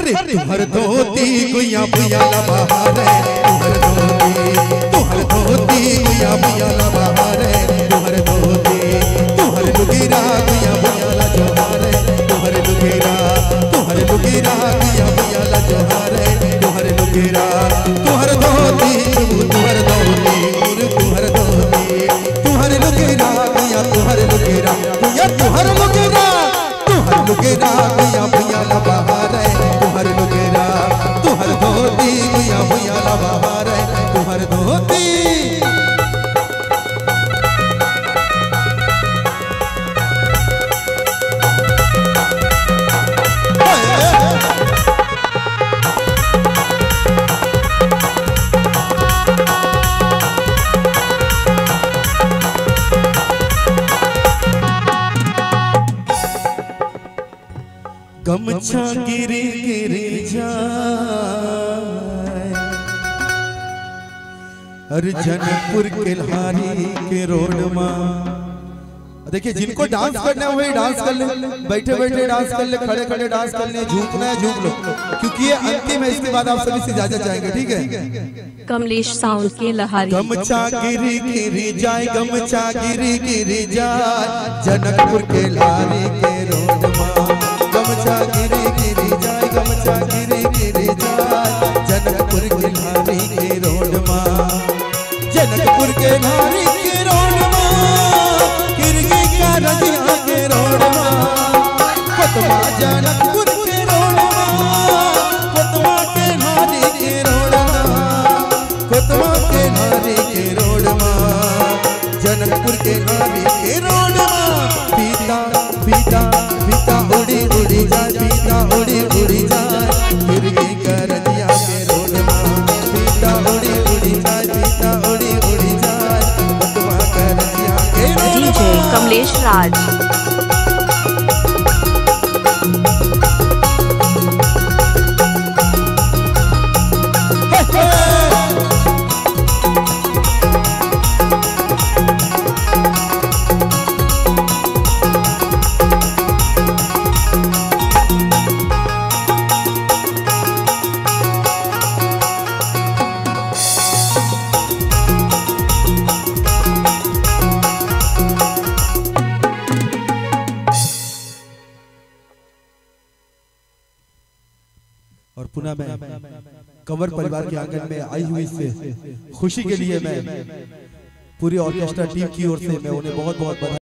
अरे तुहर धोती गुया बुया ला बहारे, तुहर धोती गुया बुया ला बहारे, तुहर धोती तुहर लुगेरा गुया बुया ला जोहारे, तुहर लुगेरा गुया बुया ला जोहारे, तुहर लुगेरा तुहर धोती तुहर धोती तुहर धोती तुहर लुगेरा गुया तुहर लुगेरा गुया तुहर लुगेरा गुया बुया ला बहारे, तुहर लुगेरा तुहर धोती गुया बुया ला बहारे, तुहर धोती। गमछा गिरी गिरी जाए जनकपुर के लहारी के रोड में। देखिए जिनको डांस करना है वही डांस कर ले, बैठे बैठे डांस कर ले, खड़े खड़े डांस कर ले, झूकना है झूक लो, क्योंकि ये अंतिम है। इसके बाद आप सभी से इजाजत चाहेंगे, ठीक है। कमलेश साउंड के लहारी। गमछा गिरी गिरी जाए, गमछा गिरी गिरी जाए जनकपुर के लहारी के रोड में। गमछा गिरी गिरी जाए, गमछा गिरी गिरी जाए जनकपुर के लहारी के रोड में, जनकपुर के लहारी के रोड में, किरगी का रजिया के रोड में, कोतवा जनकपुर के रोड में, कोतवा के लहारी के रोड में, कोतवा के लहारी के रोड में, जनकपुर के लहारी के रोड में। पीता पीता पीता उड़ी उड़ी जाए, पीता उड़ी उड़ी जाए किरगी का रजिया के रोड में, पीता उड़ी उड़ी जाए, पीता उड़ी उड़ी जाए कोतवा का रजिया के रोड में। डीजे कमलेश राज। और पुनः मैं कंवर परिवार के आंगन में आई हुई से खुशी के लिए मैं पूरी ऑर्केस्ट्रा टीम की ओर से मैं उन्हें बहुत बहुत बधाई